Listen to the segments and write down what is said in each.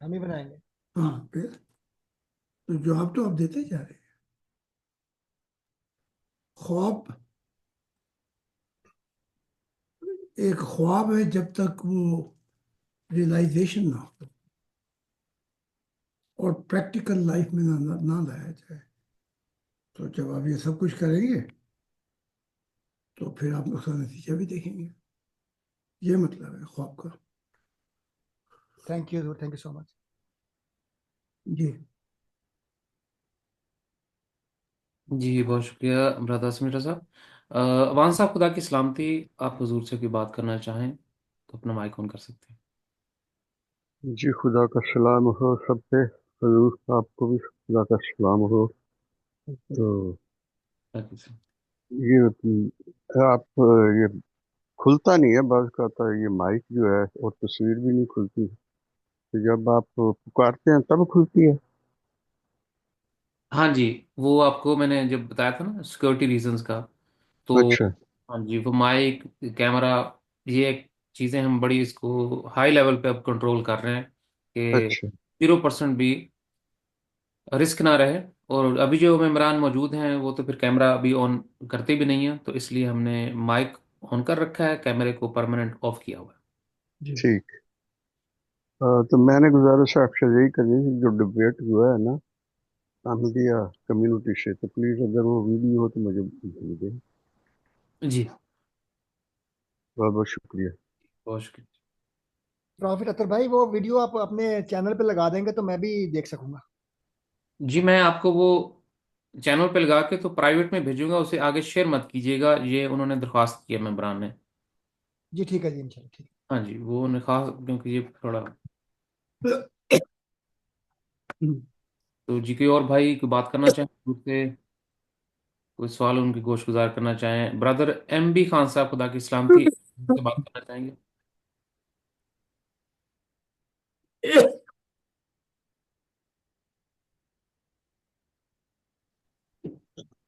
ہم ہی بنائیں گے. ہاں پھر تو جواب تو آپ دیتے جا رہے ہیں. خواب ایک خواب ہے جب تک وہ ریئلائزیشن نہ ہو اور پریکٹیکل لائف میں نہ لایا جائے. تو جب آپ یہ سب کچھ کریں گے تو پھر آپ اس کا نتیجہ بھی دیکھیں گے. یہ مطلب ہے خواب کا. تھینک یو حضور, تھینک یو سو مچ. جی جی بہت شکریہ برادر سمیٹا صاحب. عوان صاحب خدا کی سلامتی. آپ حضور سے کوئی بات کرنا چاہیں تو اپنا مائک آن کر سکتے جی خدا کا سلام ہو سب پہ. حضور آپ کو بھی خدا کا سلام ہو. تو ہیں. یہ آپ یہ کھلتا نہیں ہے بعض کا آتا ہے یہ مائک جو ہے اور تصویر بھی نہیں کھلتی. تو جب آپ پکارتے ہیں تب کھلتی ہے. ہاں جی، وہ آپ کو میں نے جب بتایا تھا نا سیکورٹی ریزنز کا، تو اچھا ہاں جی وہ مائک کیمرہ یہ ایک چیزیں ہم بڑی اس کو ہائی لیول پہ اب کنٹرول کر رہے ہیں کہ اچھا 0% بھی رسک نہ رہے. اور ابھی جو ممبران موجود ہیں وہ تو پھر کیمرہ ابھی آن کرتے بھی نہیں ہیں، تو اس لیے ہم نے مائک آن کر رکھا ہے، کیمرے کو پرماننٹ آف کیا ہوا ہے. جی ٹھیک. تو میں نے گزارش آپ سے یہی کرنی ہے جو ڈبیٹ ہوا ہے نا احمدیہ کمیونٹی سے، تو پلیز اگر وہ ویڈیو ہو تو مجھے بھیج دیں. جی بہت بہت شکریہ. بہت شکریہ. پروفیٹ اختر بھائی, وہ ویڈیو آپ اپنے چینل پہ لگا دیں گے تو میں بھی دیکھ سکوں گا. جی میں آپ کو وہ چینل پہ لگا کے تو پرائیویٹ میں بھیجوں گا، اسے آگے شیئر مت کیجیے گا، یہ انہوں نے درخواست کی ہے ممبران نے. جی ٹھیک ہے جی, انشاءاللہ ٹھیک ہاں جی وہ نخواست کیونکہ یہ تھوڑا. تو جی کوئی اور بھائی کوئی بات کرنا چاہیں مجھ سے، کوئی سوال ان کی گوش گزار کرنا چاہیں؟ برادر ایم بی خان صاحب خدا کی سلامتی سے بات کرنا چاہیں گے؟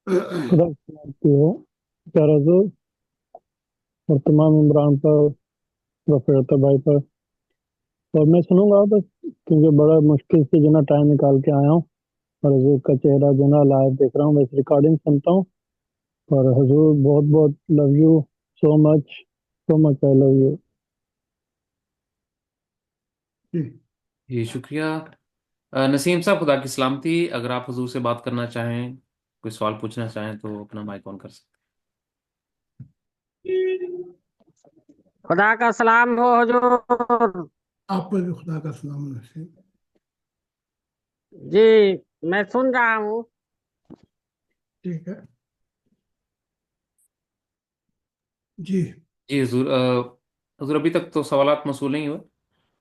خدا کی سلامتی ہو پیارا دوست اور تمام عمران پر رفیع بھائی پر. اور میں سنوں گا بس کیونکہ بڑا مشکل سے جو نا ٹائم نکال کے آیا ہوں اور حضور کا چہرہ جو نا لائیو دیکھ رہا ہوں. بس ریکارڈنگ سنتا ہوں. اور حضور بہت بہت love you so much so much I love you. جی شکریہ. نسیم صاحب خدا کی سلامتی، اگر آپ حضور سے بات کرنا چاہیں، کوئی سوال پوچھنا چاہیں تو اپنا مائک آن کر سکتے خدا کا سلام ہو حضور. آپ پر بھی خدا کا سلام نصیب. جی میں سن رہا ہوں. ٹھیک ہے جی. ہیں. جی حضور حضور ابھی تک تو سوالات موصول نہیں ہوئے،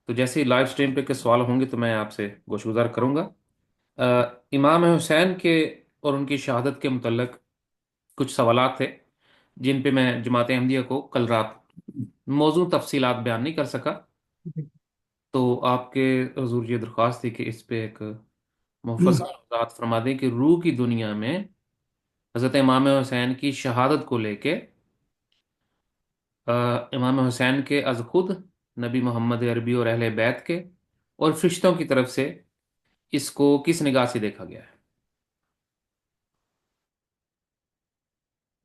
تو جیسے ہی لائیو سٹریم پہ کے سوال ہوں گے تو میں آپ سے گوش گزار کروں گا. امام حسین کے اور ان کی شہادت کے متعلق کچھ سوالات تھے جن پہ میں جماعت احمدیہ کو کل رات موضوع تفصیلات بیان نہیں کر سکا، تو آپ کے حضور یہ درخواست تھی کہ اس پہ ایک مفصل وضاحت فرما دیں کہ روح کی دنیا میں حضرت امام حسین کی شہادت کو لے کے امام حسین کے از خود، نبی محمد عربی اور اہل بیت کے اور فرشتوں کی طرف سے اس کو کس نگاہ سے دیکھا گیا ہے؟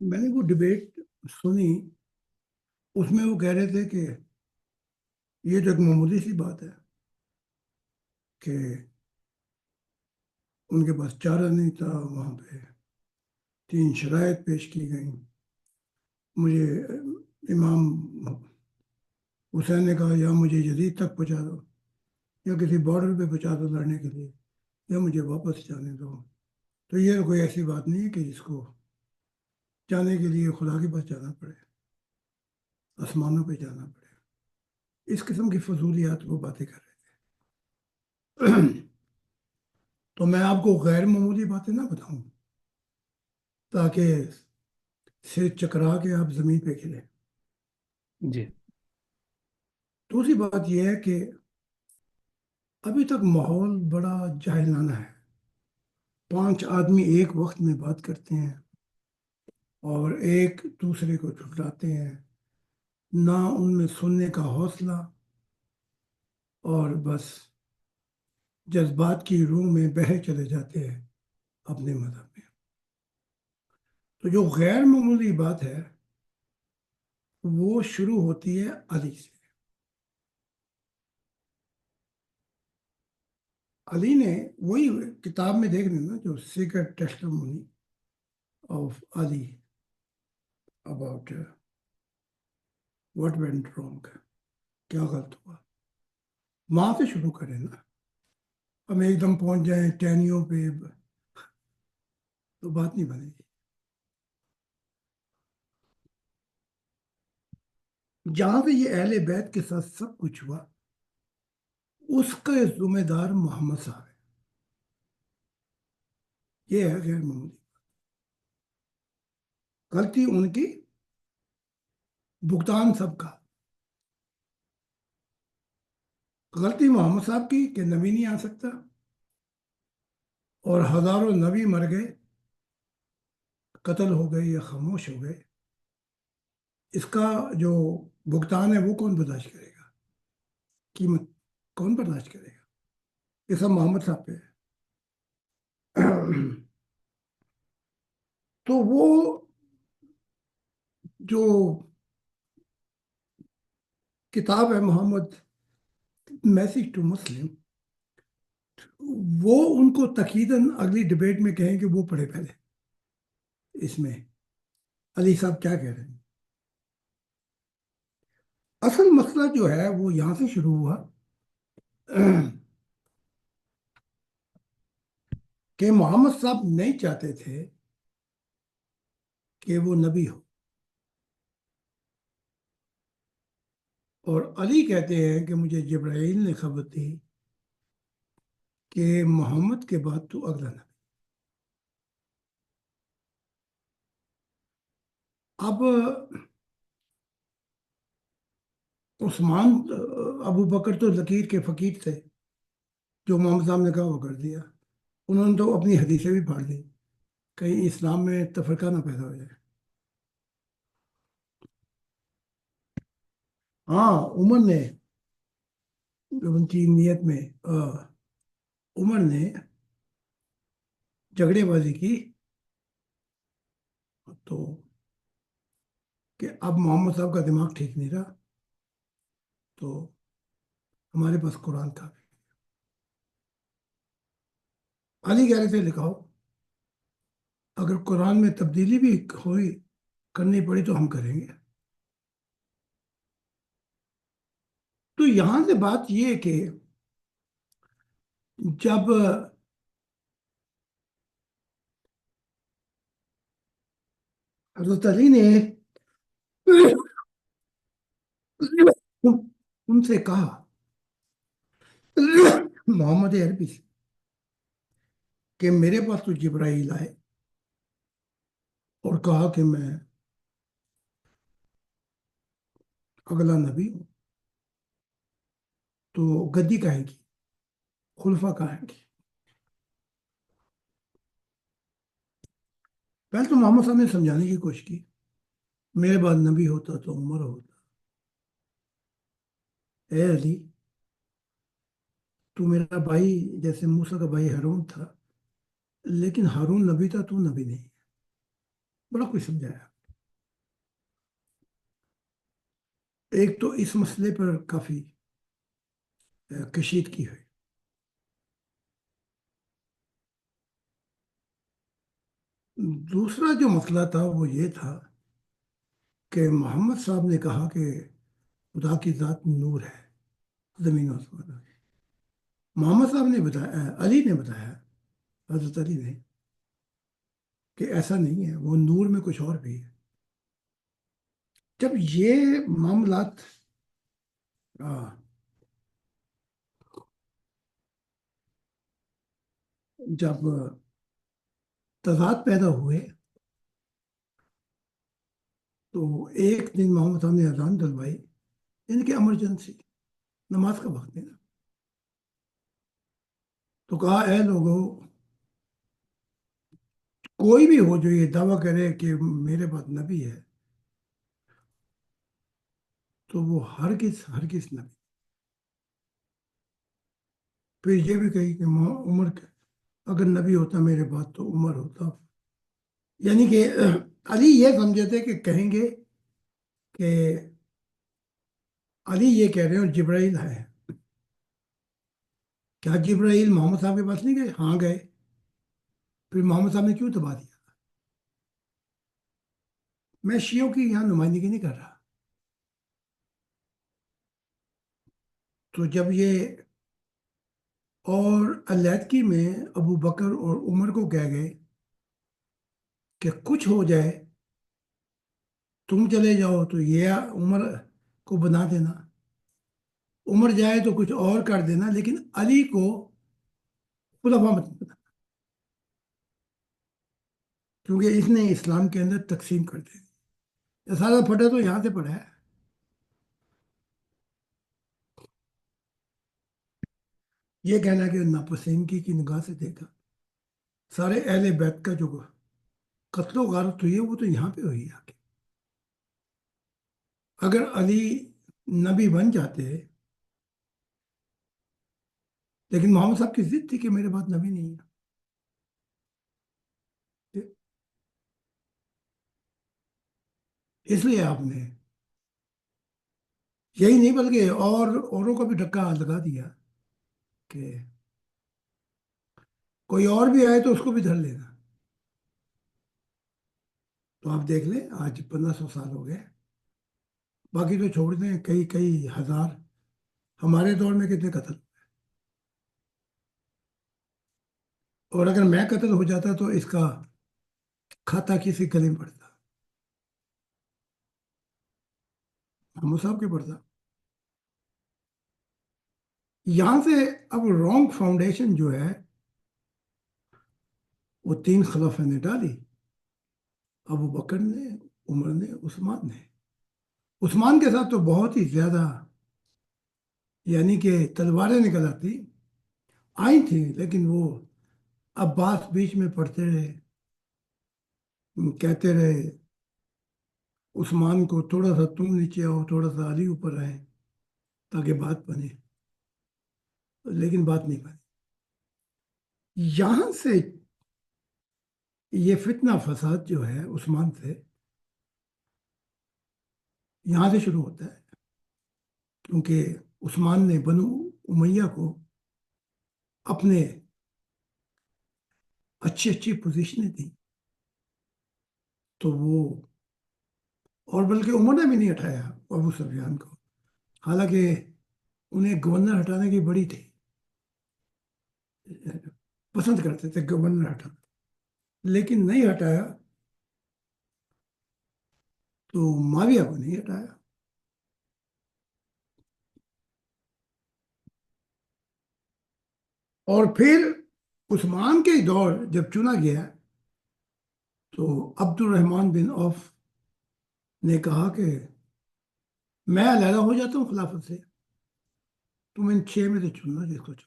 میں نے وہ ڈبیٹ سنی. اس میں وہ کہہ رہے تھے کہ یہ تو ایک معمولی سی بات ہے کہ ان کے پاس چارہ نہیں تھا. وہاں پہ 3 شرائط پیش کی گئیں. مجھے امام حسین نے کہا یا مجھے یزید تک پہنچا دو یا کسی بارڈر پہ پہنچا دو لڑنے کے لیے یا مجھے واپس جانے دو. تو یہ کوئی ایسی بات نہیں ہے کہ جس کو جانے کے لیے خدا کے پاس جانا پڑے، آسمانوں پہ جانا پڑے. اس قسم کی فضولیات وہ باتیں کر رہے تھے. تو میں آپ کو غیر معمولی باتیں نہ بتاؤں تاکہ سے چکرا کے آپ زمین پہ گریں. جی دوسری بات یہ ہے کہ ابھی تک ماحول بڑا جاہلانہ ہے. 5 آدمی ایک وقت میں بات کرتے ہیں اور ایک دوسرے کو ٹھکراتے ہیں، نہ ان میں سننے کا حوصلہ، اور بس جذبات کی روح میں بہہ چلے جاتے ہیں اپنے مذہب میں۔ تو جو غیر معمولی بات ہے وہ شروع ہوتی ہے علی سے۔ علی نے وہی کتاب میں دیکھ لینا جو secret ٹیسٹمونی of Ali about what went wrong, کیا غلط ہوا، وہاں سے شروع کریں نا۔ ہم ایک دم پہنچ جائیں ٹینیوں پہ تو بات نہیں بنے گی۔ جہاں پہ یہ اہل بیت کے ساتھ سب کچھ ہوا اس کا ذمہ دار محمد صاحب ہے، یہ ہے غیر معمولی غلطی ان کی، بھگتان سب کا۔ غلطی محمد صاحب کی کہ نبی نہیں آ سکتا، اور ہزاروں نبی مر گئے، قتل ہو گئے یا خاموش ہو گئے، اس کا جو بھگتان ہے وہ کون برداشت کرے گا؟ قیمت کون برداشت کرے گا؟ یہ سب محمد صاحب پہ ہے۔ تو وہ جو کتاب ہے محمد میسج ٹو مسلم، وہ ان کو تقریباً اگلی ڈبیٹ میں کہیں کہ وہ پڑھے پہلے اس میں علی صاحب کیا کہہ رہے ہیں۔ اصل مسئلہ جو ہے وہ یہاں سے شروع ہوا کہ محمد صاحب نہیں چاہتے تھے کہ وہ نبی ہو، اور علی کہتے ہیں کہ مجھے جبرائیل نے خبر دی کہ محمد کے بعد تو اگلا نبی۔ اب عثمان ابو بکر تو لکیر کے فقیر تھے، جو محمد صاحب نے کہا وہ کر دیا۔ انہوں نے تو اپنی حدیثیں بھی پڑھ دی، کہیں اسلام میں تفرقہ نہ پیدا ہو جائے۔ ہاں عمر نے ان کی نیت میں عمر نے جھگڑے بازی کی تو کہ اب محمد صاحب کا دماغ ٹھیک نہیں رہا، تو ہمارے پاس قرآن تھا۔ علی کہہ رہے تھے لکھاؤ، اگر قرآن میں تبدیلی بھی ہوئی کرنی پڑی تو ہم کریں گے۔ تو یہاں سے بات یہ کہ جب حضرت علی نے ان سے کہا محمد عربی سے کہ میرے پاس تو جبرائیل آئے اور کہا کہ میں اگلا نبی ہوں، تو گدی کہاں کی، خلفہ کہاں کی؟ پہلے تو محمد صاحب نے سمجھانے کی کوشش کی، میرے بعد نبی ہوتا تو عمر ہوتا۔ اے علی، تو میرا بھائی جیسے موسیٰ کا بھائی ہارون تھا، لیکن ہارون نبی تھا، تو نبی نہیں۔ بڑا کچھ سمجھایا۔ ایک تو اس مسئلے پر کافی کشیدگی ہوئی۔ دوسرا جو مسئلہ تھا وہ یہ تھا کہ محمد صاحب نے کہا کہ خدا کی ذات نور ہے، زمین و آسمان۔ محمد صاحب نے بتایا، علی نے بتایا، حضرت علی نے، کہ ایسا نہیں ہے، وہ نور میں کچھ اور بھی ہے۔ جب یہ معاملات جب تضاد پیدا ہوئے تو ایک دن محمد صاحب نے اذان دلوائی، ان کی ایمرجنسی، نماز کا وقت نہیں تھا، تو کہا اے لوگوں، کوئی بھی ہو جو یہ دعویٰ کرے کہ میرے بعد نبی ہے تو وہ ہرگز ہرگز نبی۔ پھر یہ بھی کہی کہ عمر اگر نبی ہوتا میرے بعد تو عمر ہوتا. یعنی کہ علی یہ سمجھے تھے کہ کہیں گے کہ علی یہ کہہ رہے ہیں اور جبرائیل ہے. کیا جبرائیل محمد صاحب کے پاس نہیں گئے؟ ہاں گئے. پھر محمد صاحب نے کیوں دبا دیا؟ میں شیعوں کی یہاں نمائندگی نہیں کر رہا. تو جب یہ اور علیحدگی میں ابو بکر اور عمر کو کہہ گئے کہ کچھ ہو جائے تم چلے جاؤ تو یہ عمر کو بنا دینا، عمر جائے تو کچھ اور کر دینا، لیکن علی کو خلفا مت بنا، کیونکہ اس نے اسلام کے اندر تقسیم کر دی. یہ سارا پھٹا تو یہاں سے پڑا ہے. یہ کہنا کہ ناپسندگی کی نگاہ سے دیکھا، سارے اہل بیت کا جو قتل و غارت ہوئی ہے وہ تو یہاں پہ ہوئی ہے آگے. اگر علی نبی بن جاتے، لیکن محمد صاحب کی ضد تھی کہ میرے بعد نبی نہیں ہے. اس لیے آپ نے یہی نہیں بلکہ اوروں کو بھی ڈھکا لگا دیا کہ کوئی اور بھی آئے تو اس کو بھی دھر لینا. تو آپ دیکھ لیں آج 1500 سال ہو گئے، باقی تو چھوڑ دیں کئی کئی ہزار. ہمارے دور میں کتنے قتل، اور اگر میں قتل ہو جاتا تو اس کا کھاتا کسی گلے میں پڑتا، محمد صاحب کے پڑتا. یہاں سے اب رانگ فاؤنڈیشن جو ہے وہ 3 خلفاء نے ڈالی، ابو بکر نے، عمر نے، عثمان نے. عثمان کے ساتھ تو بہت ہی زیادہ، یعنی کہ تلواریں نکل آتی آئی تھیں، لیکن وہ عباس بیچ میں پڑھتے رہے، کہتے رہے عثمان کو تھوڑا سا تم نیچے آؤ، تھوڑا سا علی اوپر آئے تاکہ بات بنے، لیکن بات نہیں بنی. یہاں سے یہ فتنہ فساد جو ہے عثمان سے، یہاں سے شروع ہوتا ہے، کیونکہ عثمان نے بنو امیہ کو اپنے اچھی اچھی پوزیشنیں دی، تو وہ، اور بلکہ عمر نے بھی نہیں ہٹایا ابو سفیان کو، حالانکہ انہیں گورنر ہٹانے کی بڑی تھی، پسند کرتے تھے گورنر ہٹانا، لیکن نہیں ہٹایا. تو معاویہ کو نہیں ہٹایا. اور پھر عثمان کے دور جب چنا گیا تو عبد الرحمن بن عوف نے کہا کہ میں علیحدہ ہو جاتا ہوں خلافت سے، تم ان 6 میں سے چننا جس کو چننا.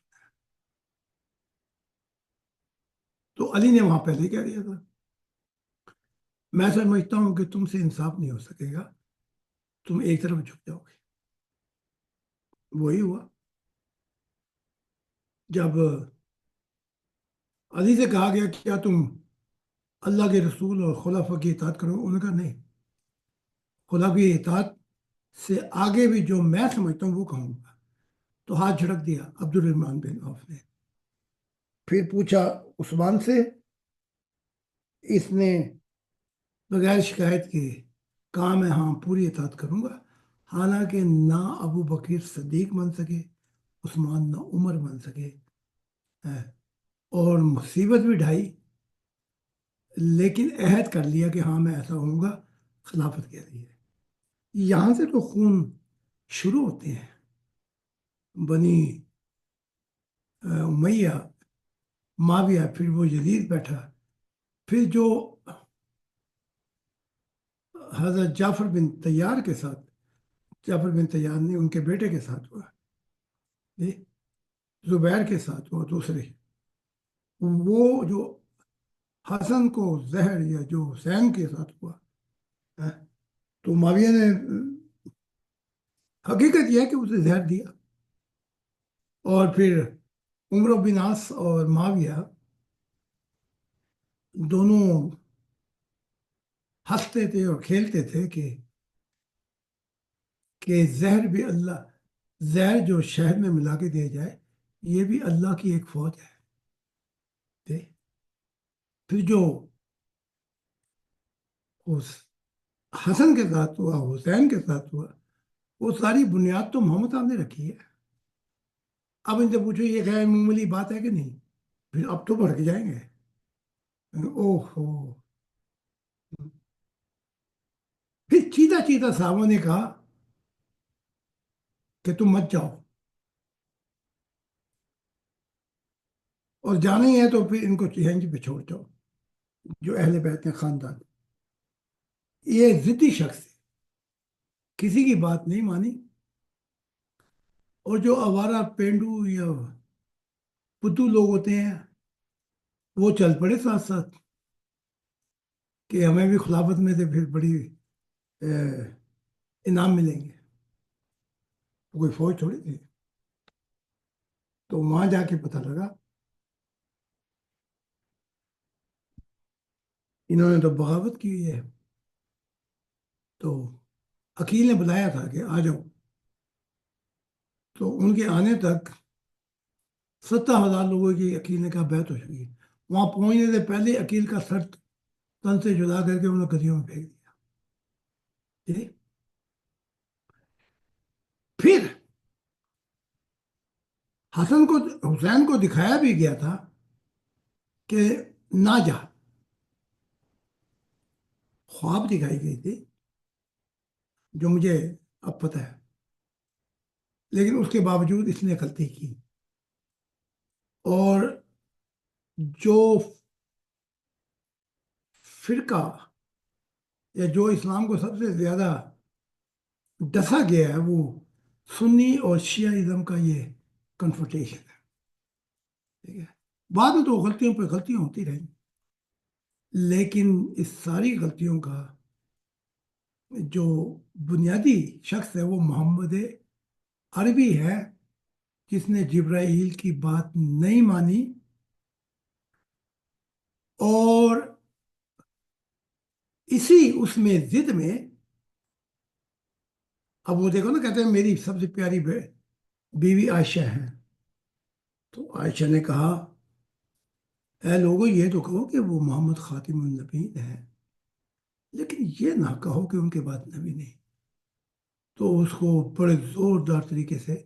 تو علی نے وہاں پہلے کہہ دیا تھا میں سمجھتا ہوں کہ تم سے انصاف نہیں ہو سکے گا، تم ایک طرف جھک جاؤ گے. وہی ہوا. جب علی سے کہا گیا کیا تم اللہ کے رسول اور خلافہ کی اطاعت کرو، انہوں نے کہا نہیں، خلافہ کی اطاعت سے آگے بھی جو میں سمجھتا ہوں وہ کہوں گا. تو ہاتھ جھڑک دیا عبد الرحمن بن عوف نے. پھر پوچھا عثمان سے، اس نے بغیر شکایت کے کہا میں ہاں پوری اطاعت کروں گا، حالانکہ نہ ابو بکر صدیق بن سکے، عثمان نہ عمر بن سکے، اور مصیبت بھی ڈھائی، لیکن عہد کر لیا کہ ہاں میں ایسا ہوں گا خلافت کے لیے. یہاں سے تو خون شروع ہوتے ہیں. بنی امیہ، معاویہ، پھر وہ یزید بیٹھا، پھر جو حضرت جعفر بن طیار کے ساتھ، جعفر بن طیار نے ان کے بیٹے کے ساتھ ہوا، زبیر کے ساتھ ہوا دوسرے، وہ جو حسن کو زہر یا جو حسین کے ساتھ ہوا. تو معاویہ نے حقیقت یہ ہے کہ اسے زہر دیا، اور پھر عمرو بن عاص اور معاویہ دونوں ہنستے تھے اور کھیلتے تھے کہ زہر بھی اللہ، زہر جو شہد میں ملا کے دیا جائے یہ بھی اللہ کی ایک فوج ہے. ٹھیک؟ پھر جو اس حسن کے ساتھ ہوا، حسین کے ساتھ ہوا، وہ ساری بنیاد تو محمد صاحب نے رکھی ہے. اب ان سے پوچھو یہ غیر معمولی بات ہے کہ نہیں، پھر اب تو بڑھ کے جائیں گے. اوہ ہو. پھر چیتا چیتا صاحبوں نے کہا کہ تم مت جاؤ، اور جانا ہی ہے تو پھر ان کو یہیں پہ چھوڑ جاؤ جو اہل بیت ہیں، خاندان. یہ ضدی شخص ہے، کسی کی بات نہیں مانی، اور جو آوارہ پینڈو یا بدھو لوگ ہوتے ہیں وہ چل پڑے ساتھ ساتھ کہ ہمیں بھی خلافت میں سے پھر بڑی انعام ملیں گے. کوئی فوج تھوڑی تھی. تو وہاں جا کے پتہ لگا انہوں نے تو بغاوت کی ہے. تو عقیل نے بلایا تھا کہ آ جاؤ، تو ان کے آنے تک 70,000 لوگوں کی عقیل نے کہا بیعت ہو چکی. وہاں پہنچنے سے پہلے عقیل کا سر تن سے جدا کر کے انہوں نے گدیوں میں پھینک دیا. ٹھیک؟ پھر حسین کو دکھایا بھی گیا تھا کہ نہ جا، خواب دکھائی گئی تھی جو مجھے اب پتہ ہے، لیکن اس کے باوجود اس نے غلطی کی. اور جو فرقہ یا جو اسلام کو سب سے زیادہ ڈسا گیا ہے وہ سنی اور شیعہ ازم کا یہ کنفرٹیشن ہے. ٹھیک ہے؟ بعد میں تو غلطیوں پہ غلطیاں ہوتی رہیں، لیکن اس ساری غلطیوں کا جو بنیادی شخص ہے وہ محمد عربی ہے، جس نے جبرائیل کی بات نہیں مانی اور اسی اس میں ضد میں. اب وہ دیکھو نا، کہتے ہیں میری سب سے پیاری بیوی عائشہ ہے. تو عائشہ نے کہا اے لوگو یہ تو کہو کہ وہ محمد خاتم النبیین ہے، لیکن یہ نہ کہو کہ ان کے بعد نبی نہیں. تو اس کو بڑے زوردار طریقے سے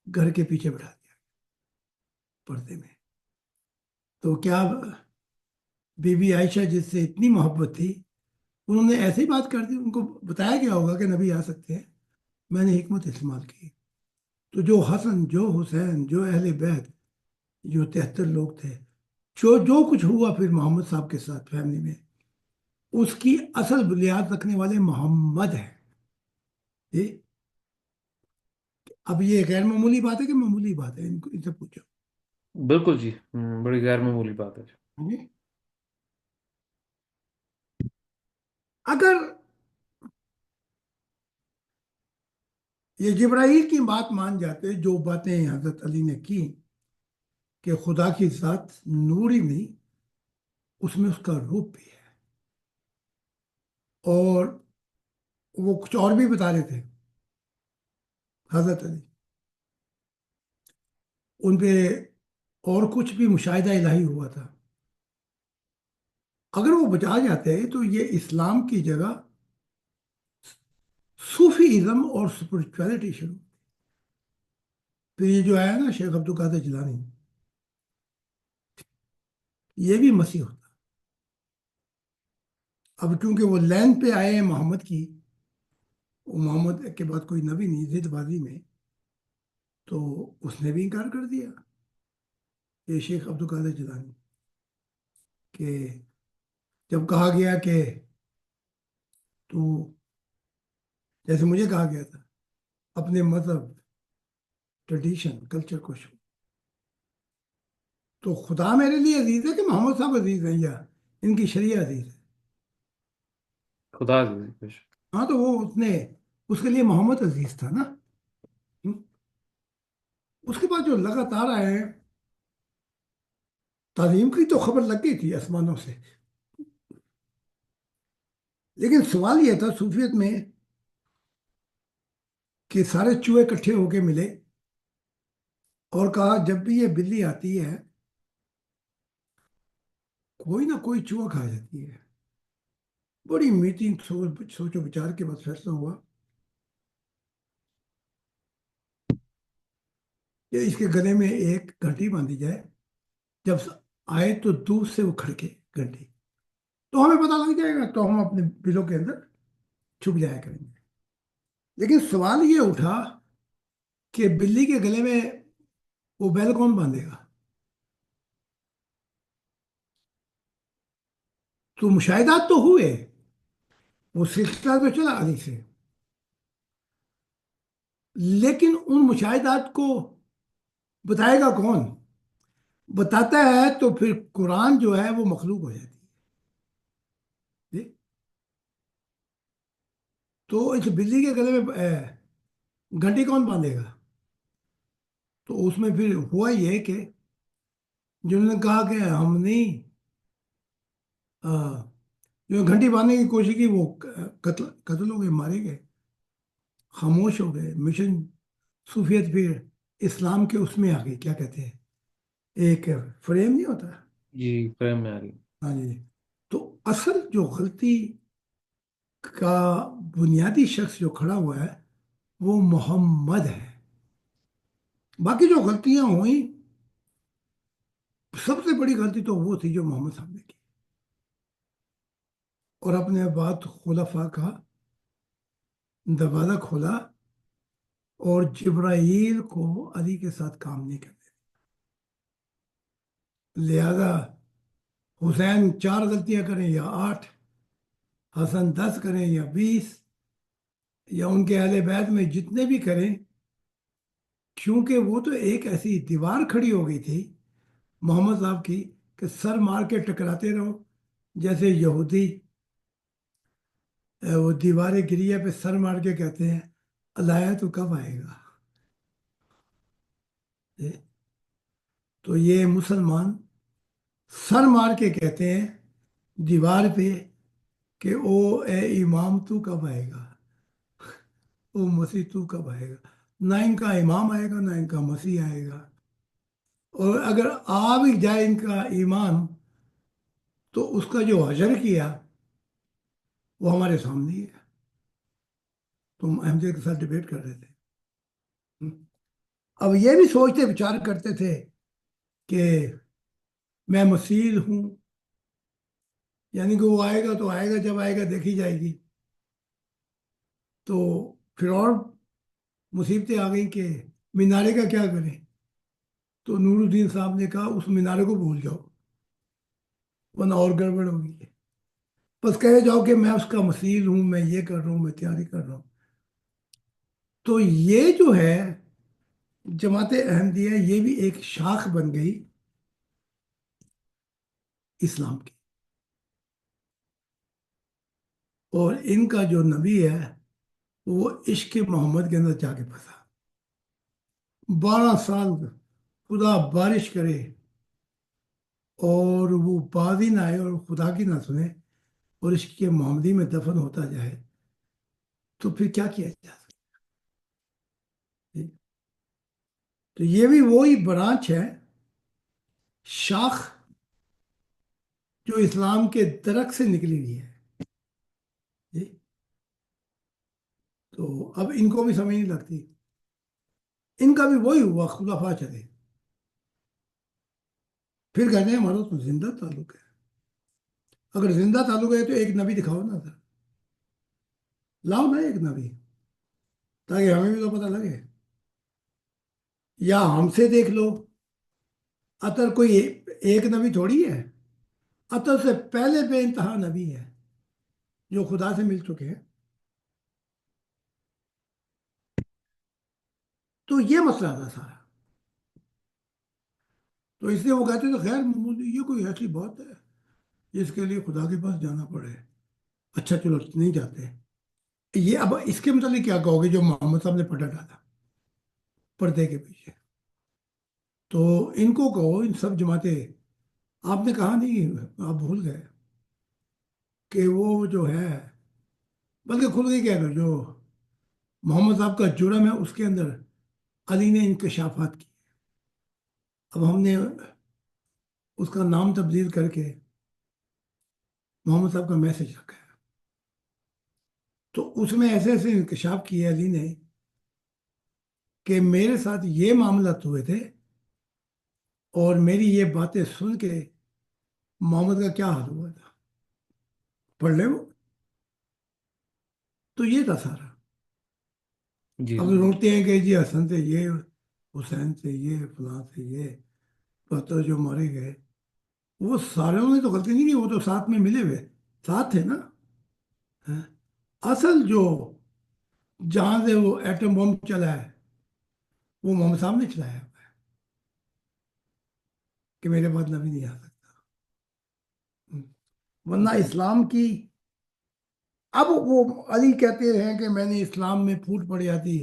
گھر کے پیچھے بٹھا دیا پردے میں. تو کیا بی بی عائشہ جس سے اتنی محبت تھی انہوں نے ایسے ہی بات کر دی؟ ان کو بتایا گیا ہوگا کہ نبی آ سکتے ہیں، میں نے حکمت استعمال کی. تو جو حسن، جو حسین، جو اہل بیت، جو 73 لوگ تھے، جو کچھ ہوا پھر محمد صاحب کے ساتھ فیملی میں، اس کی اصل بنیاد رکھنے والے محمد ہیں. جی؟ اب یہ غیر معمولی بات ہے کہ معمولی بات ہے؟ ان سے پوچھو. بالکل جی، بڑی غیر معمولی بات ہے. جی؟ اگر یہ جبرائیل کی بات مان جاتے جو باتیں حضرت علی نے کی کہ خدا کی ذات نور ہی نہیں، اس میں اس کا روپ بھی ہے، اور وہ کچھ اور بھی بتا رہے تھے حضرت علی، ان پہ اور کچھ بھی مشاہدہ الہی ہوا تھا. اگر وہ بچا جاتے تو یہ اسلام کی جگہ صوفی ازم اور اسپرچویلٹی شروع. پھر یہ جو آیا نا شیخ عبد القادر جیلانی، یہ بھی مسیح ہوتا. اب چونکہ وہ لین پہ آئے ہیں محمد کی، وہ محمد کے بعد کوئی نبی نہیں، ضد بازی میں، تو اس نے بھی انکار کر دیا یہ شیخ عبد القادر جیلانی، کہ جب کہا گیا کہ تو جیسے مجھے کہا گیا تھا اپنے مذہب، ٹریڈیشن، کلچر کو شو، تو خدا میرے لیے عزیز ہے کہ محمد صاحب عزیز ہیں یا ان کی شریعہ عزیز ہے؟ خدا حافظ. ہاں تو وہ اس کے لیے محمد عزیز تھا نا. اس کے بعد جو لگاتار آئے ہیں تعظیم کی تو خبر لگ گئی تھی آسمانوں سے، لیکن سوال یہ تھا صوفیت میں کہ سارے چوہے اکٹھے ہو کے ملے اور کہا جب بھی یہ بلی آتی ہے کوئی نہ کوئی چوہا کھا جاتی ہے۔ بڑی میٹنگ سوچ و بچار کے بعد فیصلہ ہوا کہ اس کے گلے میں ایک گھنٹی باندھی جائے، جب آئے تو دور سے وہ کھڑکے گھنٹی، تو ہمیں پتہ لگ جائے گا، تو ہم اپنے بلوں کے اندر چھپ جایا کریں گے۔ لیکن سوال یہ اٹھا کہ بلی کے گلے میں وہ بیل کون باندھے گا؟ تو مشاہدات تو ہوئے، وہ سلسلہ تو چلا علی سے، لیکن ان مشاہدات کو بتائے گا کون؟ بتاتا ہے تو پھر قرآن جو ہے وہ مخلوق ہو جاتی ہے۔ تو اس بلی کے گلے میں گھنٹی کون باندھے گا؟ تو اس میں پھر ہوا یہ کہ جنہوں نے کہا کہ ہم نہیں، جو گھنٹی باندھنے کی کوشش کی وہ قتل ہو گئے، مارے گئے، خاموش ہو گئے۔ مشن صوفیت پھر اسلام کے اس میں آ گئی، کیا کہتے ہیں، ایک فریم نہیں ہوتا؟ جی فریم میں آ رہی۔ ہاں جی۔ تو اصل جو غلطی کا بنیادی شخص جو کھڑا ہوا ہے وہ محمد ہے۔ باقی جو غلطیاں ہوئیں، سب سے بڑی غلطی تو وہ تھی جو محمد صاحب نے کی، اور اپنے بعد خلفاء کا دروازہ کھولا اور جبرائیل کو علی کے ساتھ کام نہیں کرنے دیا۔ لہذا حسین 4 غلطیاں کریں یا 8، حسن 10 کریں یا 20، یا ان کے اہل بیت میں جتنے بھی کریں، کیونکہ وہ تو ایک ایسی دیوار کھڑی ہو گئی تھی محمد صاحب کی کہ سر مار کے ٹکراتے رہو، جیسے یہودی وہ دیوار گریہ پہ سر مار کے کہتے ہیں اللہ تو کب آئے گا۔ تو یہ مسلمان سر مار کے کہتے ہیں دیوار پہ کہ او اے امام تو کب آئے گا، او مسیح تو کب آئے گا۔ نہ ان کا امام آئے گا، نہ ان کا مسیح آئے گا، اور اگر آ بھی جائے ان کا ایمان تو اس کا جو حشر کیا وہ ہمارے سامنے ہی ہے۔ تم احمدیہ کے ساتھ ڈیبیٹ کر رہے تھے، اب یہ بھی سوچتے بچار کرتے تھے کہ میں مسیح ہوں، یعنی کہ وہ آئے گا تو آئے گا، جب آئے گا دیکھی جائے گی۔ تو پھر اور مصیبتیں آ گئیں کہ مینارے کا کیا کریں؟ تو نور الدین صاحب نے کہا اس مینارے کو بھول جاؤ ورنہ اور گڑبڑ ہوگی، بس کہے جاؤ کہ میں اس کا مسیح ہوں، میں یہ کر رہا ہوں، میں تیاری کر رہا ہوں۔ تو یہ جو ہے جماعت احمدیہ، یہ بھی ایک شاخ بن گئی اسلام کی، اور ان کا جو نبی ہے وہ عشق محمد کے اندر جا کے پھنسا۔ 12 سال خدا بارش کرے اور وہ باز ہی نہ آئے اور خدا کی نہ سنے اور عشق کے محمدی میں دفن ہوتا جائے، تو پھر کیا کیا جا سکتا؟ تو یہ بھی وہی برانچ ہے، شاخ جو اسلام کے درخت سے نکلی ہوئی ہے۔ تو اب ان کو بھی سمجھ نہیں لگتی، ان کا بھی وہی ہوا، خلافہ چلے، پھر کہتے ہیں ہمارا تو زندہ تعلق ہے۔ اگر زندہ تعلق ہے تو ایک نبی دکھاؤ نا سر، لاؤ نا ایک نبی، تاکہ ہمیں بھی تو پتہ لگے، یا ہم سے دیکھ لو۔ اطہر کوئی ایک نبی تھوڑی ہے، اطہر سے پہلے بے انتہا نبی ہے جو خدا سے مل چکے ہیں۔ تو یہ مسئلہ تھا سارا، تو اس لیے وہ کہتے تھے خیر یہ کوئی ایسی بات ہے جس کے لیے خدا کے پاس جانا پڑے، اچھا چلو نہیں جاتے۔ یہ اب اس کے متعلق کیا کہو گے جو محمد صاحب نے پڑھا ڈالا پردے کے پیچھے؟ تو ان کو کہو، ان سب جماعتیں آپ نے کہا نہیں، آپ بھول گئے کہ وہ جو ہے، بلکہ کھل کے کہہ دو، جو محمد صاحب کا جرم ہے اس کے اندر علی نے انکشافات کی. اب ہم نے اس کا نام تبدیل کر کے محمد صاحب کا میسج رکھا ہے. تو اس میں ایسے ایسے انکشاف کیے علی نے کہ میرے ساتھ یہ معاملات ہوئے تھے، اور میری یہ باتیں سن کے محمد کا کیا حال ہوا تھا. پڑھ لیں وہ. تو یہ تھا سارا. جی اب روکتے ہیں کہ جی حسن سے یہ، حسین سے یہ، فلاں سے یہ، پتہ جو مارے گئے، وہ ساروں نے تو غلطی نہیں کی، وہ تو ساتھ میں ملے ہوئے ساتھ تھے نا. ہاں؟ اصل جو جہاں سے وہ ایٹم بم چلا ہے وہ محمد صاحب نے چلایا ہے، کہ میرے بعد نبی نہیں آ سکتا. ورنہ اسلام کی، اب وہ علی کہتے ہیں کہ میں نے اسلام میں پھوٹ پڑ جاتی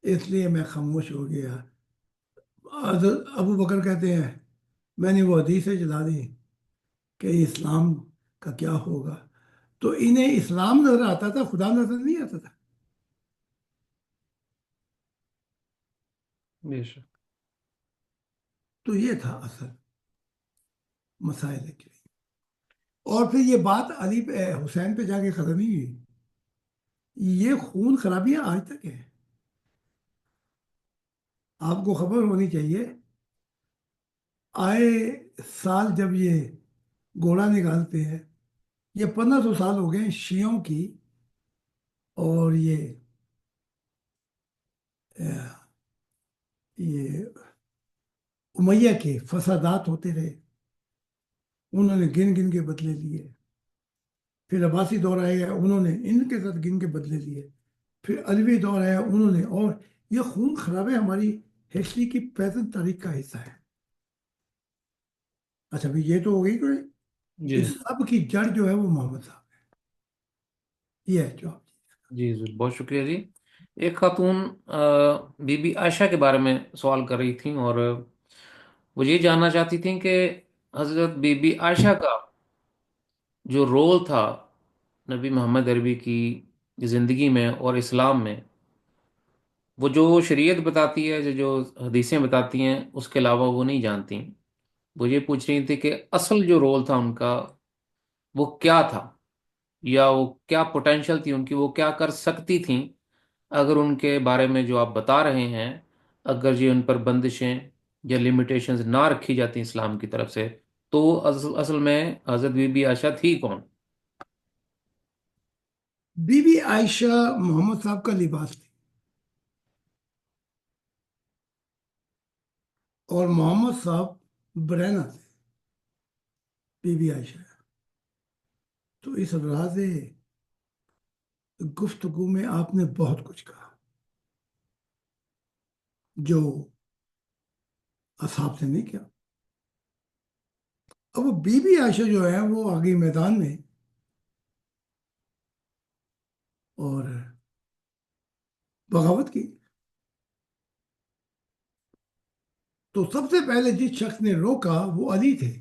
اس لیے میں خاموش ہو گیا. حضرت ابو بکر کہتے ہیں میں نے وہ حدیثیں چلا دی کہ اسلام کا کیا ہوگا. تو انہیں اسلام نظر آتا تھا، خدا نظر نہیں آتا تھا. بے شک. تو یہ تھا اصل مسائل کے لیے. اور پھر یہ بات علی پہ، حسین پہ جا کے ختم نہیں ہوئی. یہ خون خرابیاں آج تک ہیں. آپ کو خبر ہونی چاہیے، آئے سال جب یہ گھوڑا نکالتے ہیں، یہ 1500 سال ہو گئے شیعوں کی اور یہ امیہ کے فسادات ہوتے رہے. انہوں نے گن گن کے بدلے لیے. پھر عباسی دور آیا، انہوں نے ان کے ساتھ گن کے بدلے لیے. پھر علوی دور آیا، انہوں نے. اور یہ خون خرابے ہماری ہسٹری کی پیسن تاریخ کا حصہ ہے. اچھا بھی یہ تو ہو گئی کہ جی اس سب کی جڑ جو ہے وہ محمد صاحب ہے. یہ ہے جو آپ. جی ضرور، بہت شکریہ جی. ایک خاتون بی بی عائشہ کے بارے میں سوال کر رہی تھیں، اور وہ یہ جاننا چاہتی تھیں کہ حضرت بی بی عائشہ کا جو رول تھا نبی محمد عربی کی زندگی میں اور اسلام میں، وہ جو شریعت بتاتی ہے، جو حدیثیں بتاتی ہیں، اس کے علاوہ وہ نہیں جانتی. وہ یہ پوچھ رہی تھی کہ اصل جو رول تھا ان کا وہ کیا تھا، یا وہ کیا پوٹینشل تھی ان کی، وہ کیا کر سکتی تھیں اگر ان کے بارے میں جو آپ بتا رہے ہیں، اگر یہ ان پر بندشیں یا لمیٹیشنز نہ رکھی جاتی اسلام کی طرف سے، تو اصل میں حضرت بی بی عائشہ تھی کون؟ بی بی عائشہ محمد صاحب کا لباس تھی، اور محمد صاحب برینا تھے. بی بی عائشہ. تو اس راز گفتگو میں آپ نے بہت کچھ کہا جو اصحاب سے نہیں کیا. اب وہ بی بی عائشہ جو ہے وہ آگئی میدان میں، اور بغاوت کی. تو سب سے پہلے جس شخص نے روکا وہ علی تھے.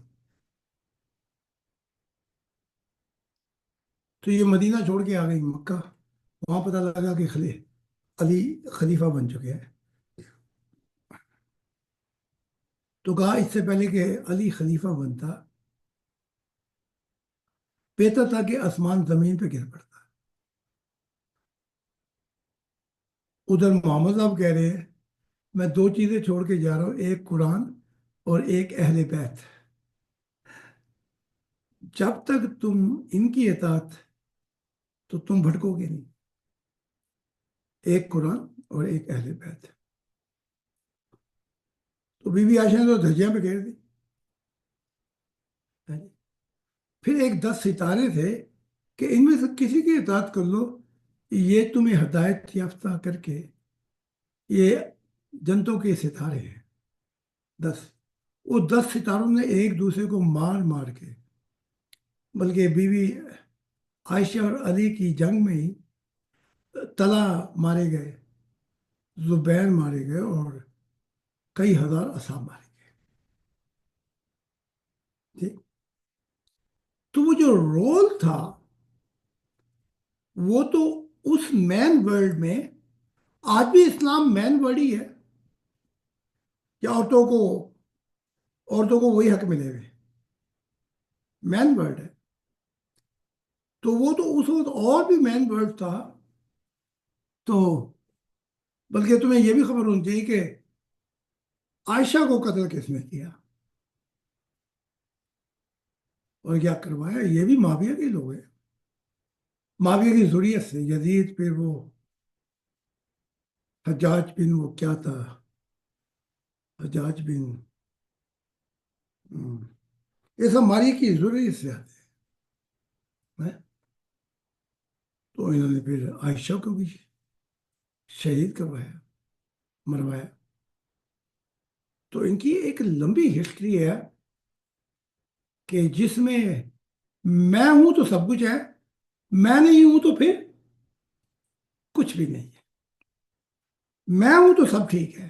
تو یہ مدینہ چھوڑ کے آ گئی مکہ. وہاں پتہ لگا کہ علی خلیفہ بن چکے ہیں. تو کہا اس سے پہلے کہ علی خلیفہ بنتا، بہتر تھا کہ آسمان زمین پہ گر پڑتا. ادھر محمد صاحب کہہ رہے ہیں میں دو چیزیں چھوڑ کے جا رہا ہوں، ایک قرآن اور ایک اہل بیت. جب تک تم ان کی اطاعت، تو تم بھٹکو گے نہیں. ایک قرآن اور ایک اہل بیت. تو بی بی عائشہ نے تو دھجیاں پہ گھیر دی. پھر ایک 10 ستارے تھے کہ ان میں سے کسی کی اطاعت کر لو، یہ تمہیں ہدایت یافتہ کر کے، یہ جنتوں کے ستارے ہیں 10. وہ 10 ستاروں نے ایک دوسرے کو مار مار کے، بلکہ بی بی عائشہ اور علی کی جنگ میں ہی طلحہ مارے گئے، زبیر مارے گئے، اور کئی ہزار اصحاب مارے ٹھیک. تو وہ جو رول تھا وہ تو اس مین ورلڈ میں، آج بھی اسلام مین ورلڈ ہی ہے کہ عورتوں کو وہی حق ملے ہوئے، مین ورلڈ ہے. تو وہ تو اس وقت اور بھی مین ورلڈ تھا. تو بلکہ تمہیں یہ بھی خبر ہونی چاہیے کہ عائشہ کو قتل کس نے کیا اور کیا کروایا، یہ بھی معاویہ کے لوگ ہیں. معاویہ کی ذریت سے یزید، پھر وہ حجاج بن، وہ کیا تھا، حجاج بن، یہ سب ماری کی ضروری سے آتے ہیں. تو انہوں نے پھر عائشہ کو بھی شہید کروایا، مروایا. تو ان کی ایک لمبی ہسٹری ہے کہ جس میں میں ہوں تو سب کچھ ہے، میں نہیں ہوں تو پھر کچھ بھی نہیں ہے، میں ہوں تو سب ٹھیک ہے.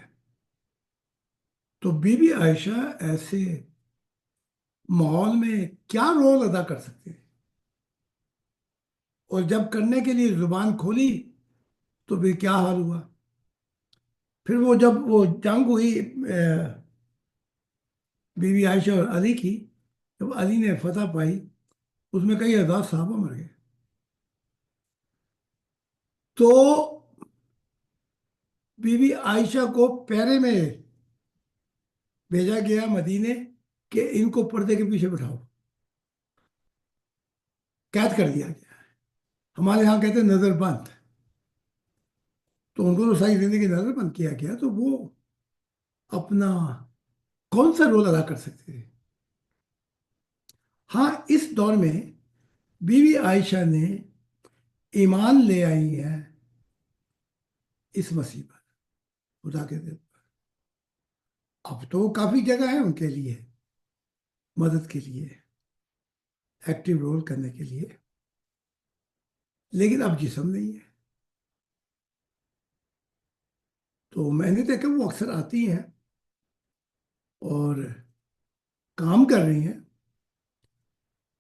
تو بی بی عائشہ ایسے ماحول میں کیا رول ادا کر سکتے ہیں، اور جب کرنے کے لیے زبان کھولی تو پھر کیا حال ہوا. پھر وہ جب وہ جنگ ہوئی بی بی عائشہ اور علی کی، جب علی نے فتح پائی اس میں کئی ہزار صحابہ مر گئے. تو بی بی عائشہ کو پیرے میں بھیجا گیا مدینے کہ ان کو پردے کے پیچھے بٹھاؤ، قید کر دیا گیا. ہمارے ہاں کہتے ہیں نظر بند. تو ان کو تو ساری زندگی نظر بند کیا گیا. تو وہ اپنا کون سا رول ادا کر سکتے تھے؟ ہاں، اس دور میں بی بی عائشہ نے ایمان لے آئی ہے اس مسیح پر، خدا کے دل پر. اب تو کافی جگہ ہے ان کے لیے مدد کے لیے، ایکٹیو رول کرنے کے لیے، لیکن اب جسم نہیں ہے. تو میں نے دیکھا وہ اکثر آتی ہیں اور کام کر رہی ہیں.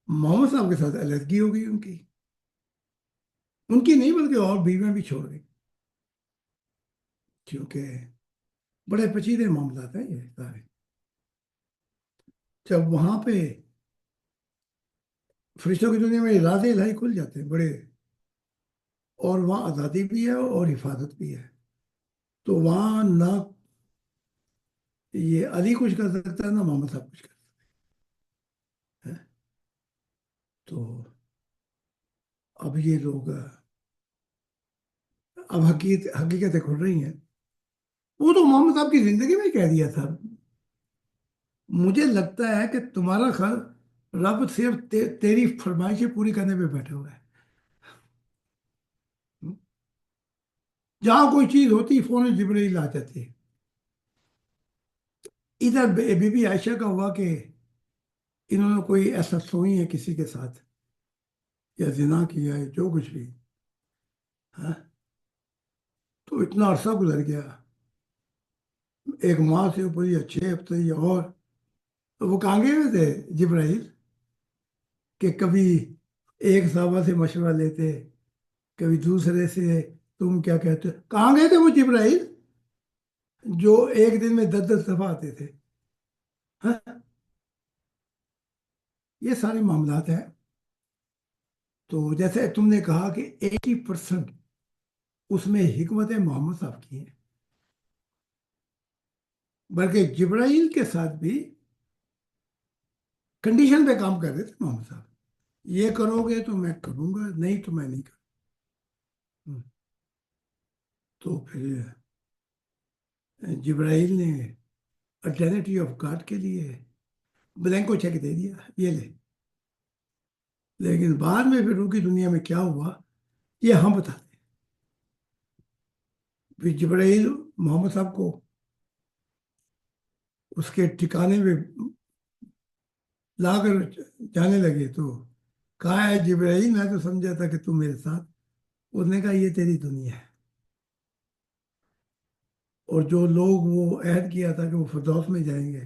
محمد صاحب کے ساتھ علیحدگی ہو گئی ان کی نہیں بلکہ اور بیویاں بھی چھوڑ گئی، کیونکہ بڑے پیچیدے معاملات ہیں یہ سارے. جب وہاں پہ فرشتوں کی دنیا میں راز الہی کھل جاتے ہیں بڑے، اور وہاں آزادی بھی ہے اور حفاظت بھی ہے. تو وہاں نہ یہ علی کچھ کر سکتا ہے نہ محمد صاحب کچھ کر سکتے ہیں. تو اب یہ لوگ اب حقیقتیں کھل رہی ہیں. وہ تو محمد صاحب کی زندگی میں کہہ دیا تھا. مجھے لگتا ہے کہ تمہارا خیال رب صرف تیری فرمائشیں پوری کرنے پہ بیٹھے ہوئے ہیں. جہاں کوئی چیز ہوتی فوراً جبرائیل آ جاتی ہے. ادھر بی بی عائشہ کا ہوا کہ انہوں نے کوئی ایسا سوئی ہے کسی کے ساتھ یا زنا کیا ہے جو کچھ بھی، ہاں، تو اتنا عرصہ گزر گیا، ایک ماہ سے اوپر یا 6 ہفتے یا اور. تو وہ کہاں گئے ہوئے تھے جبرائیل کہ کبھی ایک صحابہ سے مشورہ لیتے، کبھی دوسرے سے. تم کیا کہتے ہو؟ کہاں گئے تھے وہ جبرائیل جو ایک دن میں 10 دفعہ آتے تھے؟ ہاں، یہ سارے معاملات ہیں. تو جیسے تم نے کہا کہ 80% اس میں حکمت محمد صاحب کی ہیں، بلکہ جبرائیل کے ساتھ بھی کنڈیشن پہ کام کر رہے تھے محمد صاحب. یہ کرو گے تو میں کروں گا، نہیں تو میں نہیں کروں. تو پھر جبرائیل نے اٹرنیٹی آف گاڈ کے لیے بلینکو چیک دے دیا، یہ لے. لیکن بعد میں پھر روح کی دنیا میں کیا ہوا یہ ہم بتاتے ہیں. پھر جبرائیل محمد صاحب کو اس کے ٹھکانے میں لا کر جانے لگے تو کہا ہے جبرائیل میں تو سمجھا تھا کہ تم میرے ساتھ. اس نے کہا یہ تیری دنیا ہے، اور جو لوگ وہ عہد کیا تھا کہ وہ فردوس میں جائیں گے،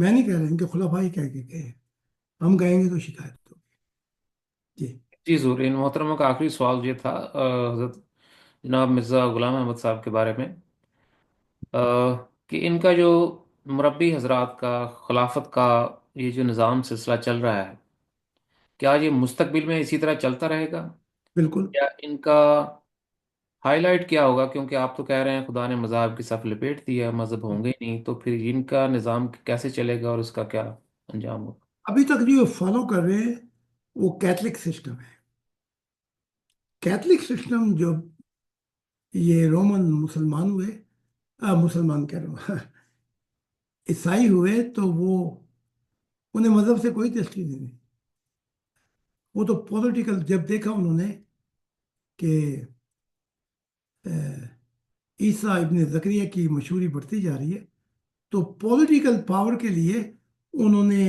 میں نہیں کہہ رہا، ان کے خلفاء ہی کہہ کے گئے ہیں، ہم کہیں گے تو شکایت ہوگی جی۔ جی ضرور، ان محترموں کا آخری سوال یہ تھا حضرت جناب مرزا غلام احمد صاحب کے بارے میں، کہ ان کا جو مربی حضرات کا خلافت کا یہ جو نظام سلسلہ چل رہا ہے، کیا یہ مستقبل میں اسی طرح چلتا رہے گا؟ بالکل۔ یا ان کا ہائی لائٹ کیا ہوگا؟ کیونکہ آپ تو کہہ رہے ہیں خدا نے مذاہب کی صف لپیٹ دی ہے، مذہب ہوں گے ہی نہیں، تو پھر ان کا نظام کیسے چلے گا اور اس کا کیا انجام ہوگا؟ ابھی تک جو فالو کر رہے ہیں وہ کیتھولک سسٹم ہے۔ کیتھولک سسٹم جو یہ رومن مسلمان ہوئے، مسلمان کہہ رہا ہوں عیسائی ہوئے، تو وہ انہیں مذہب سے کوئی دلچسپی نہیں۔ وہ تو پولیٹیکل، جب دیکھا انہوں نے کہ عیسیٰ ابن زکریا کی مشہوری بڑھتی جا رہی ہے، تو پولیٹیکل پاور کے لیے انہوں نے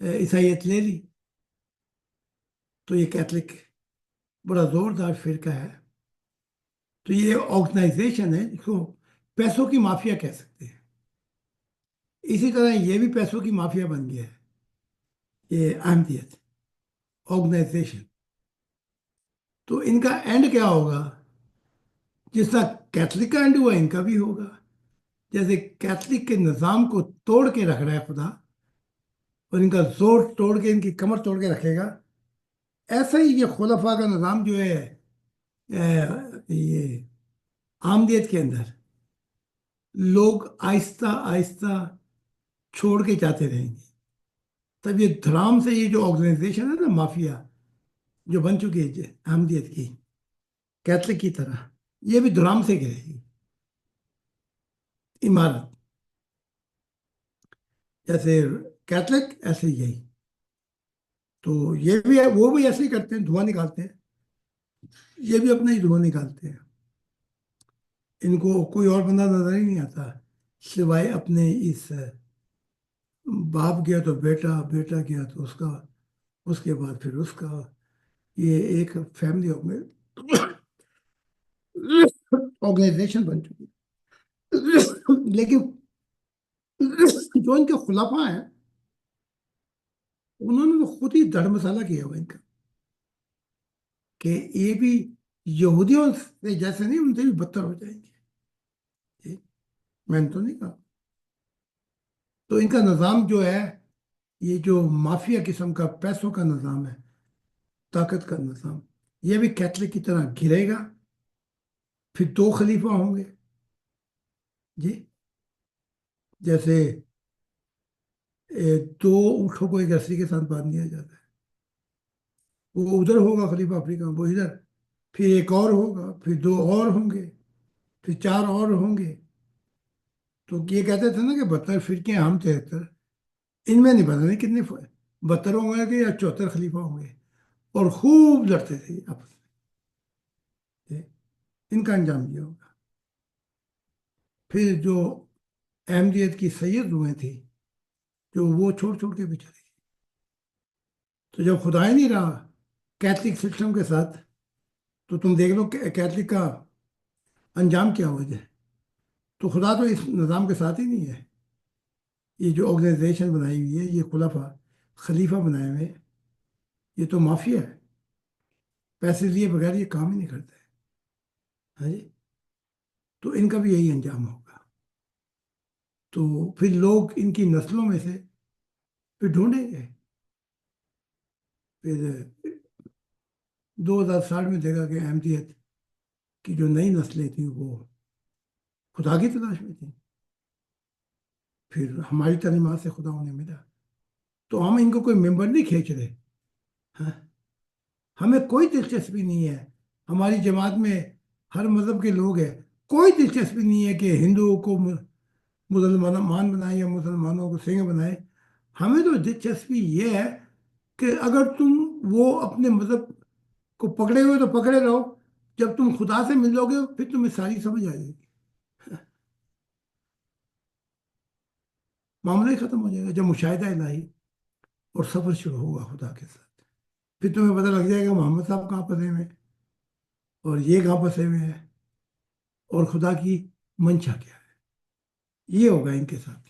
عیسائیت لے لی۔ تو یہ کیتھولک بڑا زوردار فرقہ ہے، تو یہ آرگنائزیشن ہے جس کو پیسوں کی مافیا کہہ سکتے ہیں۔ اسی طرح یہ بھی پیسوں کی مافیا بن گیا ہے، یہ احمدیت آرگنائزیشن۔ تو ان کا اینڈ کیا ہوگا؟ جس طرح کیتھولک کا اینڈ ہوا، ان کا بھی ہوگا۔ جیسے کیتھولک کے نظام کو توڑ کے رکھ رہا ہے خدا، اور ان کا زور توڑ کے، ان کی کمر توڑ کے رکھے گا، ایسا ہی یہ خلفاء کا نظام جو ہے یہ احمدیت کے اندر لوگ آہستہ آہستہ چھوڑ کے جاتے رہیں گے۔ تب یہ دھڑام سے یہ جو آرگنائزیشن ہے نا، مافیا جو بن چکی ہے احمدیت کی، کیتھولک کی طرح، یہ بھی دھڑام سے گرے گی عمارت، جیسے کیتھولک ایسے ہی یہی۔ تو یہ بھی وہ بھی ایسے ہی کرتے ہیں، دھواں نکالتے ہیں، یہ بھی اپنا ہی دھواں نکالتے ہیں۔ ان کو کوئی اور بندہ نظر ہی نہیں آتا سوائے اپنے اس باپ گیا تو بیٹا، بیٹا گیا تو اس کا، اس کے بعد پھر اس کا، یہ ایک فیملی آرگنائزیشن بن چکی ہے۔ لیکن جو ان کے خلفاء ہیں، انہوں نے تو خود ہی دڑ مسالہ کیا ہوا ان کا، کہ یہ بھی یہودیوں سے جیسے نہیں، ان سے بھی بدتر ہو جائیں گے۔ میں نے تو نہیں کہا۔ تو ان کا نظام جو ہے، یہ جو مافیا قسم کا پیسوں کا نظام ہے، طاقت کا نظام، یہ بھی کیتھولک کی طرح گرے گا۔ پھر دو خلیفہ ہوں گے جی، جیسے دو اونٹوں کو ایک رسی کے ساتھ باندھ دیا جاتا ہے، وہ ادھر ہوگا خلیفہ افریقہ، وہ ادھر، پھر ایک اور ہوگا، پھر دو اور ہوں گے، پھر چار اور ہوں گے۔ تو یہ کہتے تھے نا کہ 72 فرقے ہم 73، ان میں نہیں پتا نہیں کتنے 72 ہوں گے کہ یا 74 خلیفہ ہوں گے، اور خوب لڑتے تھے آپس میں۔ ان کا انجام یہ ہوگا۔ پھر جو احمدیت کی سید روحیں تھی، جو وہ چھوڑ چھوڑ کے بھی چلی گئی۔ تو جب خدا ہی نہیں رہا کیتھولک سسٹم کے ساتھ، تو تم دیکھ لو کہ کیتھولک کا انجام کیا ہو جائے۔ تو خدا تو اس نظام کے ساتھ ہی نہیں ہے۔ یہ جو آرگنائزیشن بنائی ہوئی ہے، یہ خلیفہ بنائے ہوئے، یہ تو مافیا ہے، پیسے لیے بغیر یہ کام ہی نہیں کرتے۔ ہاں جی، تو ان کا بھی یہی انجام ہوگا۔ تو پھر لوگ ان کی نسلوں میں سے پھر ڈھونڈیں گے۔ پھر 2060 میں دیکھا کہ احمدیت کی جو نئی نسلیں تھیں وہ خدا کی تلاش میں تھیں، پھر ہماری تعلیمات سے خدا انہیں ملا۔ تو ہم ان کو کوئی ممبر نہیں کھینچ رہے، ہاں، ہمیں کوئی دلچسپی نہیں ہے۔ ہماری جماعت میں ہر مذہب کے لوگ ہیں، کوئی دلچسپی نہیں ہے کہ ہندوؤں کو مسلمان بنائیں یا مسلمانوں کو سنگھ بنائیں۔ ہمیں تو دلچسپی یہ ہے کہ اگر تم وہ اپنے مذہب کو پکڑے ہوئے تو پکڑے رہو، جب تم خدا سے ملو گے پھر تمہیں ساری سمجھ آ جائے گی، معاملہ ہی ختم ہو جائے گا۔ جب مشاہدہ الہی اور سفر شروع ہوگا خدا کے ساتھ، پھر تمہیں پتہ لگ جائے گا محمد صاحب کہاں پھنسے ہوئے ہیں، اور یہ کہاں پھنسے ہوئے ہیں، اور خدا کی منشا کیا ہے۔ یہ ہوگا ان کے ساتھ۔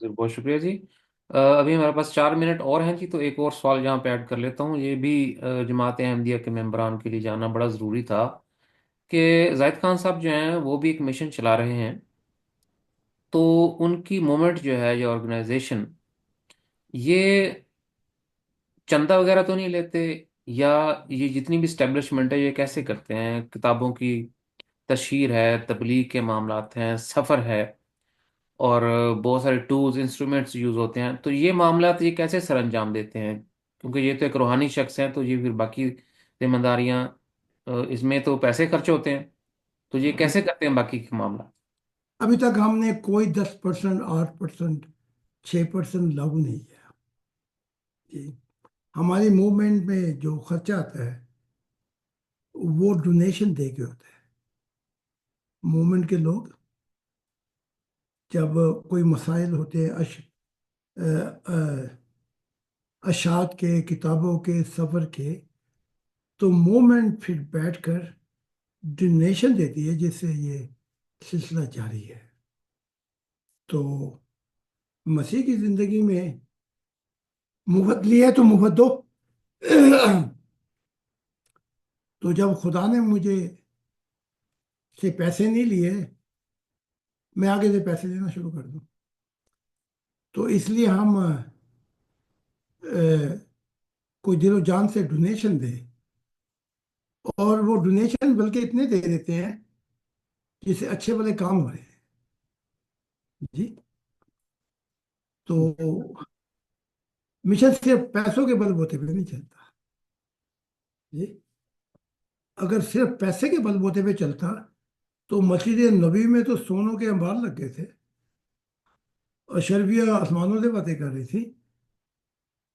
ضرور، بہت شکریہ جی۔ ابھی ہمارے پاس 4 منٹ اور ہیں جی، تو ایک اور سوال یہاں پہ ایڈ کر لیتا ہوں، یہ بھی جماعت احمدیہ کے ممبران کے لیے جاننا بڑا ضروری تھا کہ زاہد خان صاحب جو ہیں وہ بھی ایک مشن چلا رہے ہیں، تو ان کی موومنٹ جو ہے، یہ آرگنائزیشن، یہ چندہ وغیرہ تو نہیں لیتے؟ یا یہ جتنی بھی اسٹیبلشمنٹ ہے یہ کیسے کرتے ہیں؟ کتابوں کی تشہیر ہے، تبلیغ کے معاملات ہیں، سفر ہے، اور بہت سارے ٹولز انسٹرومنٹس یوز ہوتے ہیں، تو یہ معاملات یہ کیسے سر انجام دیتے ہیں؟ کیونکہ یہ تو ایک روحانی شخص ہیں، تو یہ پھر باقی ذمہ داریاں، اس میں تو پیسے خرچ ہوتے ہیں، تو یہ کیسے کرتے ہیں باقی کے معاملات؟ ابھی تک ہم نے کوئی 10%، 8%، 6% لاگو نہیں کیا جی۔ ہماری موومنٹ میں جو خرچہ آتا ہے وہ ڈونیشن دے کے ہوتا ہے۔ موومنٹ کے لوگ جب کوئی مسائل ہوتے ہیں اشاعت کے، کتابوں کے، سفر کے، تو موومنٹ پھر بیٹھ کر ڈونیشن دیتی ہے، جس سے یہ سلسلہ جاری ہے۔ تو مسیح کی زندگی میں مفت لی ہے تو مفت دو۔ تو جب خدا نے مجھے سے پیسے نہیں لیے، میں آگے سے پیسے دینا شروع کر دوں، تو اس لیے ہم کوئی دل و جان سے ڈونیشن دے، اور وہ ڈونیشن بلکہ اتنے دے دیتے ہیں جس سے اچھے بھلے کام ہو رہے ہیں جی۔ تو مشن صرف پیسوں کے بل بوتے پہ نہیں چلتا جی۔ اگر صرف پیسے کے بل بوتے پہ چلتا تو مسجد نبی میں تو سونوں کے انبار لگ گئے تھے، اور شربیہ آسمانوں سے باتیں کر رہی تھی،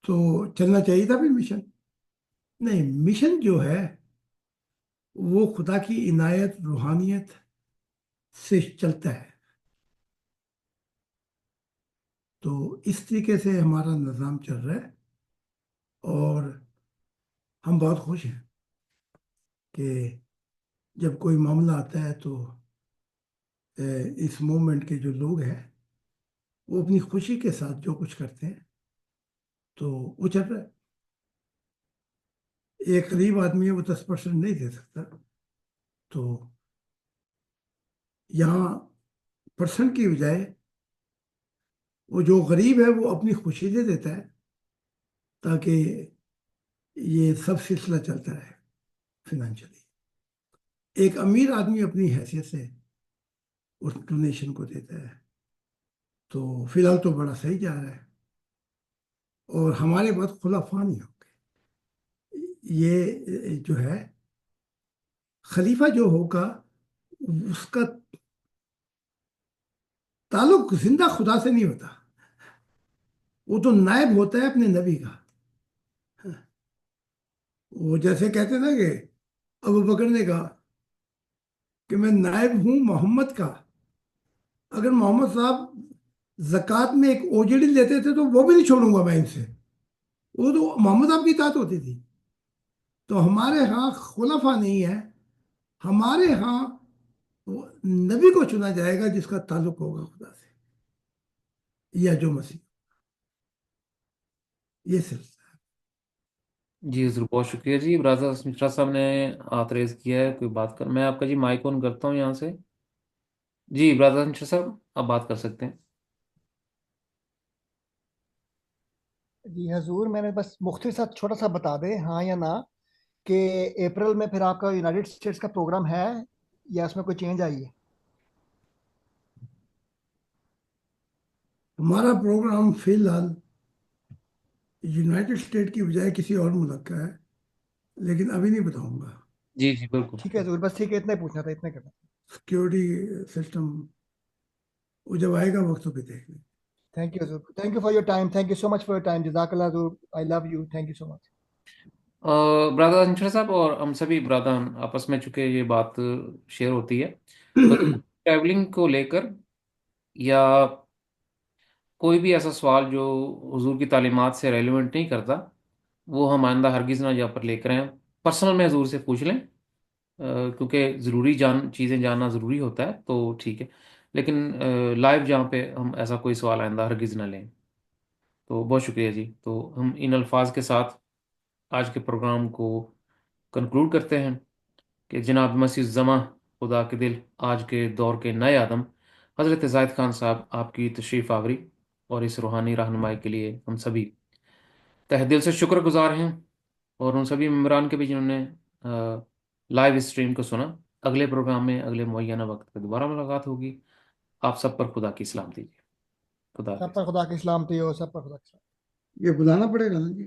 تو چلنا چاہیے تھا پھر مشن۔ نہیں، مشن جو ہے وہ خدا کی عنایت، روحانیت سے چلتا ہے۔ تو اس طریقے سے ہمارا نظام چل رہا ہے، اور ہم بہت خوش ہیں کہ جب کوئی معاملہ آتا ہے تو اس موومنٹ کے جو لوگ ہیں وہ اپنی خوشی کے ساتھ جو کچھ کرتے ہیں تو وہ چل رہا ہے۔ ایک غریب آدمی ہے، وہ 10% نہیں دے سکتا، تو یہاں پرسنٹ کی بجائے وہ جو غریب ہے وہ اپنی خوشی دے دیتا ہے، تاکہ یہ سب سلسلہ چلتا رہے فائنینشلی۔ ایک امیر آدمی اپنی حیثیت سے اس ڈونیشن کو دیتا ہے، تو فی الحال تو بڑا صحیح جا رہا ہے، اور ہمارے بعد خلفاء نہیں ہوں گے۔ یہ جو ہے خلیفہ جو ہوگا، اس کا تعلق زندہ خدا سے نہیں ہوتا، وہ تو نائب ہوتا ہے اپنے نبی کا۔ وہ جیسے کہتے نا کہ ابو بکر نے کہا کہ میں نائب ہوں محمد کا، اگر محمد صاحب زکوٰۃ میں ایک اوجڑی لیتے تھے تو وہ بھی نہیں چھوڑوں گا میں ان سے، وہ تو محمد صاحب کی اطاعت ہوتی تھی۔ تو ہمارے ہاں خلفاء نہیں ہے، ہمارے ہاں وہ نبی کو چنا جائے گا جس کا تعلق ہوگا خدا سے، یا جو مسیح، یہ سلسلہ ہے۔ جی ضرور، بہت شکریہ جی۔ برادر مشرا صاحب نے ہاتھ ریز کیا ہے، کوئی بات کر، میں آپ کا جی مائک آن کرتا ہوں یہاں سے۔ جی برادر مشرا صاحب، آپ بات کر سکتے ہیں۔ جی حضور، میں نے بس مختصر چھوٹا سا بتا دیں ہاں یا نہ، کہ اپریل میں پھر آپ کا یونائٹڈ اسٹیٹس کا پروگرام ہے یا اس میں کوئی چینج آئی ہے؟ ہمارا پروگرام فی الحال یونائٹڈ اسٹیٹ کی بجائے کسی اور ملک کا ہے، لیکن ابھی نہیں بتاؤں گا۔ جی جی بالکل۔ ٹھیک ہے حضور، بس ٹھیک ہے، اتنا ہی پوچھنا تھا، اتنا کرنا تھا۔ سیکیورٹی سسٹم وہ جب آئے گا وقت تو پہ دیکھ لیں۔ تھینک یو حضور، thank you for your time, thank you so much for your time, جزاک اللہ حضور، I love you, thank you so much. Brother Anshar صاحب اور ہم سبھی برادران آپس میں، چونکہ یہ بات شیئر ہوتی ہے، تو ٹریولنگ کو لے کر یا کوئی بھی ایسا سوال جو حضور کی تعلیمات سے ریلیونٹ نہیں کرتا، وہ ہم آئندہ ہرگز نہ یہاں پر لے کر آئیں، پرسنل میں حضور سے پوچھ لیں، کیونکہ ضروری چیزیں جاننا ضروری ہوتا ہے، تو ٹھیک ہے۔ لیکن لائیو جہاں پہ ہم ایسا کوئی سوال آئندہ ہرگز نہ لیں. تو بہت شکریہ جی. تو ہم ان الفاظ کے ساتھ آج کے پروگرام کو کنکلوڈ کرتے ہیں کہ جناب مسیح الزماں خدا کے دل آج کے دور کے نئے آدم حضرت زاہد خان صاحب آپ کی تشریف آوری اور اس روحانی رہنمائی کے لیے ہم سبھی تہ دل سے شکر گزار ہیں، اور ان سبھی ممبران کے بھی جنہوں نے لائیو اسٹریم کو سنا. اگلے پروگرام میں اگلے معینہ وقت پہ دوبارہ ملاقات ہوگی. آپ سب پر خدا کی سلامتی. خدا سب حافظ. پر خدا کی سلامتی ہو، سب پر خدا کی سلامتی. یہ بلانا پڑے گا نا جی.